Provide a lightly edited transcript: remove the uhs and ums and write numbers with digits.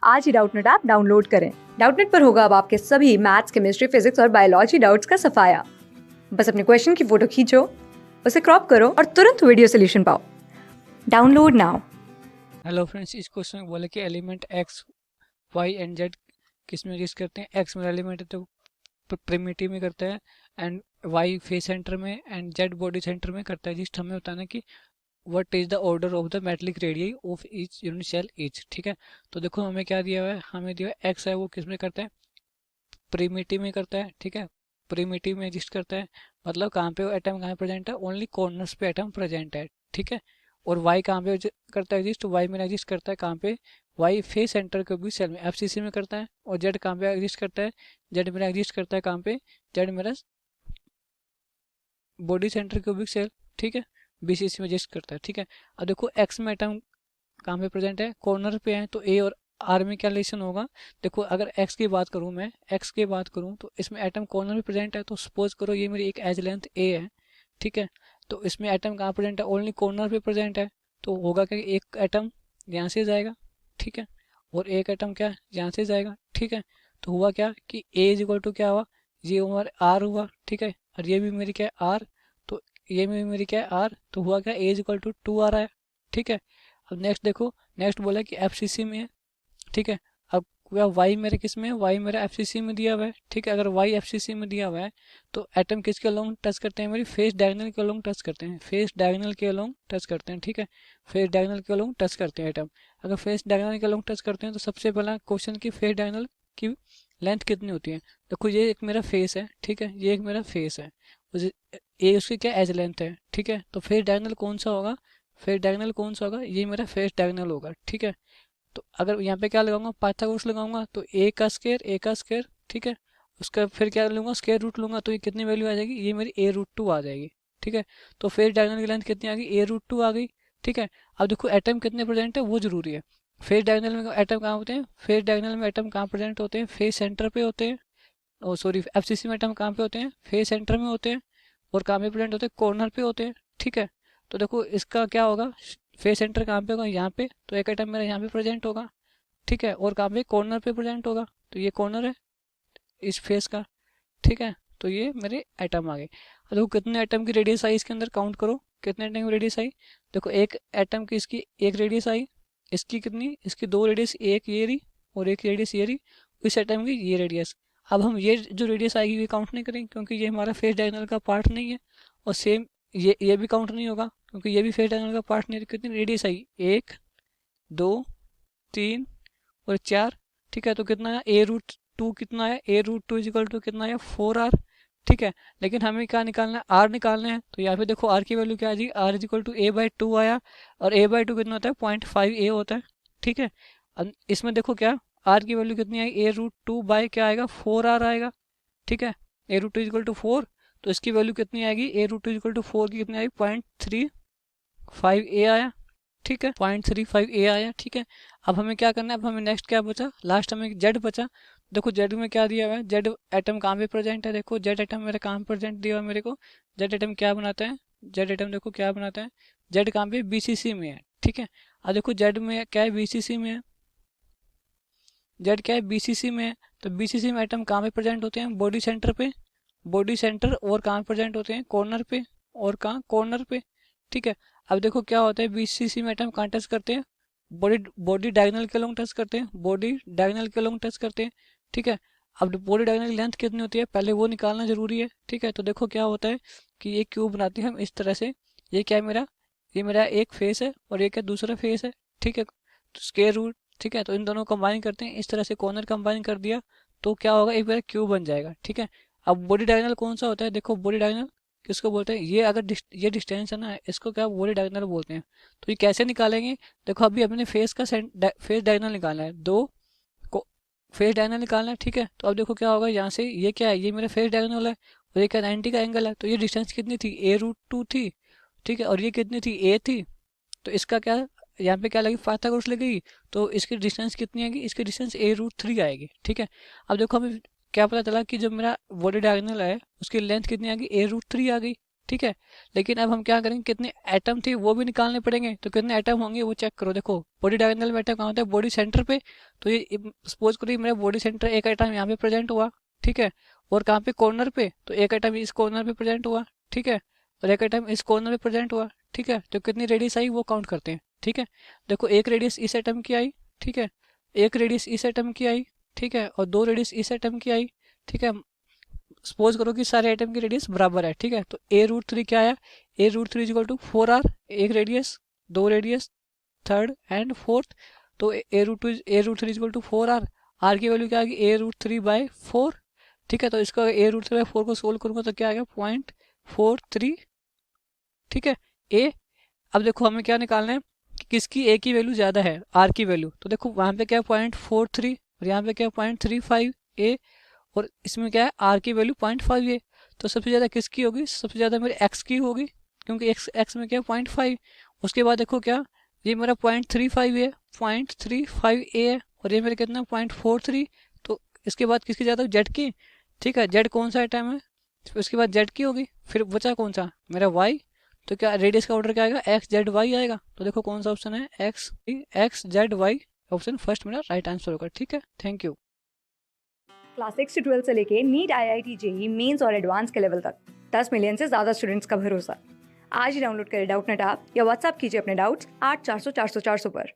आज ही Doubtnut app download करें। Doubtnut पर होगा अब आपके सभी मैथ्स, केमिस्ट्री, फिजिक्स और बायोलॉजी डाउट्स का सफाया। बस अपने क्वेश्चन की फोटो खींचो, उसे क्रॉप करो और तुरंत वीडियो सोल्यूशन पाओ। Download now. हेलो फ्रेंड्स, इस क्वेश्चन में बोले कि element X Y and Z किस में एग्जिस्ट करते हैं। एक्स मेरा एलिमेंट है तो प्रिमिटिव में करता है, एंड वाई फेस सेंटर में एंड जेड बॉडी सेंटर में करता है। जिस हमें बताना कि what is the order of the metallic radius of each unit cell each. ठीक है, तो देखो हमें क्या दिया हुआ है, हमें दिया हुआ एक्स है वो किस में करता है, प्रिमिटिव में करता है। ठीक है, प्रिमिटिव में एग्जिस्ट करता है, मतलब कहाँ पे एटम कहाँ प्रेजेंट है, ओनली कॉर्नर्स पे एटम प्रेजेंट है। ठीक है, और वाई कहाँ पे करता है एग्जिस्ट, वाई में एग्जिस्ट करता है कहाँ पे, वाई फेस सेंटर के भी सेल में एफसीसी में करता है। और जेड कहाँ पे एग्जिस्ट करता है, जेड मेरा एग्जिस्ट करता है कहाँ पे, जेड मेरा बॉडी सेंटर क्यूबिक सेल। ठीक है, बीसीसी में एग्जिस्ट करता है। ठीक है, अब देखो एक्स में एटम कहाँ पे प्रेजेंट है, कॉर्नर पे है, तो ए और आर में क्या रिलेशन होगा। देखो अगर एक्स की बात करूँ, मैं एक्स की बात करूँ तो इसमें एटम कॉर्नर में प्रेजेंट है, तो सपोज करो ये मेरी एक एज लेंथ ए है। ठीक है, तो इसमें एटम कहाँ प्रेजेंट है, ओनली कॉर्नर पे प्रेजेंट है, तो होगा क्या, एक एटम यहाँ से जाएगा। ठीक है, और एक एटम क्या यहाँ से जाएगा। ठीक है, तो हुआ क्या कि ए इज इक्वल टू क्या हुआ, ये हमारा आर हुआ। ठीक है, और ये भी मेरी क्या है आर, तो ये भी मेरी क्या है आर, तो हुआ क्या ए इज इक्वल टू 2 आ रहा है। ठीक है, अब नेक्स्ट देखो, नेक्स्ट बोला कि एफसीसी में है। ठीक है, अब वाई मेरे किस में है, वाई मेरा एफसीसी में दिया हुआ है। ठीक है, अगर वाई एफसीसी में दिया हुआ है तो एटम किसके अलोंग टच करते हैं, मेरी फेस डायगोनल के अलोंग टच करते हैं, फेस डायगोनल के अलोंग टच करते हैं। ठीक है, फेस डायगोनल के अलोंग टच करते हैं एटम। अगर फेस डायगोनल के अलोंग टच करते हैं तो सबसे पहला क्वेश्चन की फेस डायगोनल की लेंथ कितनी होती है। देखो ये एक मेरा फेस है। ठीक है, ये एक मेरा फेस है, ये उसकी क्या एज लेंथ है। ठीक है, तो फेस डायगोनल कौन सा होगा, फेस डायगोनल कौन सा होगा, ये मेरा फेस डायगोनल होगा। ठीक है, तो अगर यहाँ पे क्या लगाऊंगा, पाइथागोरस लगाऊंगा, तो ए का स्क्वायर। ठीक है, उसका फिर क्या लूंगा, स्क्वायर रूट लूंगा, तो ये कितनी वैल्यू आ जाएगी, ये मेरी ए√2 आ जाएगी। ठीक है, तो फेस डायगोनल की लेंथ कितनी आ गई, ए√2 आ गई। ठीक है, अब देखो एटम कितने प्रेजेंट है वो जरूरी है। फेस डायगोनल में एटम कहाँ होते हैं, फेस डायगोनल में एटम कहाँ प्रेजेंट होते हैं, फेस सेंटर पे होते हैं। ओ सॉरी, एफसीसी में एटम कहाँ पे होते हैं, फेस सेंटर में होते हैं। और कहाँ पे प्रेजेंट होते हैं, कॉर्नर पे होते हैं। ठीक है, तो देखो इसका क्या होगा, फेस सेंटर कहाँ पे होगा, यहाँ पे, तो एक एटम मेरा यहाँ पे प्रेजेंट होगा। ठीक है, और कहाँ पे, कॉर्नर पे प्रेजेंट होगा, तो ये कॉर्नर है इस फेस का। ठीक है, तो ये मेरे एटम आ गए। अब देखो कितने एटम की रेडियस आई इसके अंदर, काउंट करो कितने एटम की रेडियस आई। देखो एक एटम की इसकी एक रेडियस आई, इसकी कितनी, इसकी दो रेडियस, एक ये रही और एक रेडियस ये रही, इस एटम की ये रेडियस। अब हम ये जो रेडियस आएगी ये काउंट नहीं करेंगे क्योंकि ये हमारा फेस डायगोनल का पार्ट नहीं है। और सेम ये भी काउंट नहीं होगा क्योंकि ये भी फेस डायगोनल का पार्ट नहीं है। तो कितनी रेडियस आई, 1, 2, 3 और 4। ठीक है, तो कितना है, ए√2 कितना है, ए√2 इजिकल टू कितना है, 4r। ठीक है, लेकिन हमें क्या निकालना है, आर निकालना है, तो यहाँ पे देखो आर की वैल्यू क्या आ जाएगी, आर इजिकल टू a/2 आया, और a/2 कितना होता है, 0.5a होता है। ठीक है, इसमें देखो क्या, आर की वैल्यू कितनी आई, ए√2 बाय क्या आएगा, 4r आएगा। ठीक है, ए√2 इजिकल टू 4, तो इसकी वैल्यू कितनी आएगी, ए√2 इजिकल टू 4 की कितनी आएगी, 0.35a आया। ठीक है, 0.35a आया। ठीक है, अब हमें क्या करना है, अब हमें नेक्स्ट क्या बचा, लास्ट हमें जेड बचा। देखो जेड में क्या दिया हुआ है, जेड एटम कहाँ पे प्रेजेंट है, देखो जेड एटम मेरे कहाँ प्रेजेंट दिया हुआ है मेरे को, जेड एटम क्या बनाता है, जेड एटम देखो क्या बनाता है, जेड कहाँ पे, बीसीसी में है। ठीक है, अब देखो जेड में क्या है, बीसीसी में है, जेड क्या है, बीसीसी में है, तो बीसीसी में एटम कहाँ पे प्रेजेंट होते हैं, बॉडी सेंटर पे, बॉडी सेंटर, और कहाँ प्रेजेंट होते हैं, कॉर्नर पे, और कहाँ, कॉर्नर पे। ठीक है, अब देखो क्या होता है, बीसीसी में एटम कहाँ टच करते हैं, बॉडी बॉडी डायगोनल के अलोंग टच करते हैं, बॉडी डायगोनल के अलोंग टच करते हैं। ठीक है, अब बॉडी डायगोनल की लेंथ कितनी होती है पहले वो निकालना जरूरी है। ठीक है, तो देखो क्या होता है कि ये क्यूब बनाते हैं हम इस तरह से, ये क्या है मेरा, ये मेरा एक फेस है और एक है दूसरा फेस है। ठीक है, तो स्क्वायर रूट, ठीक है, तो इन दोनों कंबाइन करते हैं इस तरह से, कॉर्नर कंबाइन कर दिया तो क्या होगा, एक मेरा क्यूब बन जाएगा। ठीक है, अब बॉडी डायगोनल कौन सा होता है, देखो बॉडी डायगोनल किसको बोलते हैं, ये अगर ये डिस्टेंस है ना, इसको क्या बॉडी डायगोनल बोलते हैं। तो ये कैसे निकालेंगे, देखो अभी अपने फेस का फेस डायगोनल निकालना है, दो को फेस डायगोनल निकालना है। ठीक है, तो अब देखो क्या होगा, यहाँ से ये क्या है, ये मेरा फेस डायगोनल है और ये क्या 90 का एंगल है, तो ये डिस्टेंस कितनी थी, a√2 थी। ठीक है, और ये कितनी थी, a थी, तो इसका क्या, यहाँ पे क्या लगी, पाइथागोरस लगेगी, तो इसकी डिस्टेंस कितनी आएगी, इसकी डिस्टेंस a√3 आएगी। ठीक है, अब देखो हमें क्या पता चला कि जो मेरा बॉडी डायगोनल है उसकी लेंथ कितनी आ गई, a√3 आ गई। ठीक है। लेकिन अब हम क्या करेंगे, कितने एटम थे वो भी निकालने पड़ेंगे, तो कितने एटम होंगे वो चेक करो। देखो बॉडी डायगोनल में एटम कहाँ होता है, बॉडी सेंटर पे। तो ये सपोज करो मेरा बॉडी सेंटर एक एटम यहाँ पे प्रेजेंट हुआ, ठीक है। और कहाँ पे, कॉर्नर पे, तो एक एटम इस कॉर्नर पे प्रेजेंट हुआ, ठीक है। और एक एटम इस कॉर्नर पे प्रेजेंट हुआ, ठीक है। तो कितनी रेडियस आई वो काउंट करते हैं, ठीक है। देखो एक रेडियस इस एटम की आई, ठीक है। एक रेडियस इस एटम की आई, ठीक है। और दो रेडियस इस एटम की आई, ठीक है। सपोज करो कि सारे एटम की रेडियस बराबर है, ठीक है। तो a√3 क्या आया, a√3 is equal to 4r, एक रेडियस, दो रेडियस, थर्ड एंड फोर्थ। तो a√3 is equal to 4r, r की वैल्यू क्या आ गई, a√3/4, ठीक है। तो इसका a√3/4 को सोल्व करूंगा तो क्या आ गया, 0.43, ठीक है। ए, अब देखो हमें क्या निकालना है कि किसकी ए की वैल्यू ज़्यादा है, आर की वैल्यू। तो देखो वहाँ पे क्या है 0.43 और यहाँ पे क्या है 0.35 ए, और इसमें क्या है आर की वैल्यू 0.5 ए। तो सबसे ज़्यादा किसकी होगी, सबसे ज़्यादा मेरे एक्स की होगी, क्योंकि एक्स में क्या है 0.5। उसके बाद देखो क्या, ये मेरा 0.35 ए, 0.35 ए है, और ये मेरा कितना 0.43। तो इसके बाद किसकी ज़्यादा, जेड की, ठीक है। जेड कौन सा आइटम है, उसके बाद जेड की होगी, फिर बचा कौन सा मेरा वाई। तो क्या रेडियस का ऑर्डर क्या आएगा, एक्स जेड वाई आएगा। तो देखो कौन सा ऑप्शन है, X Z Y, option first मेरा राइट आंसर होगा, ठीक है। Thank you. क्लास 6 से 12 से लेके नीट, IIT, जेई मेंस और एडवांस के लेवल तक 10 मिलियन से ज़्यादा स्टूडेंट्स का भरोसा। आज ही डाउनलोड करें डाउटनेट ऐप या व्हाट्सएप कीजिए अपने डाउट्स 8400 400 400 पर।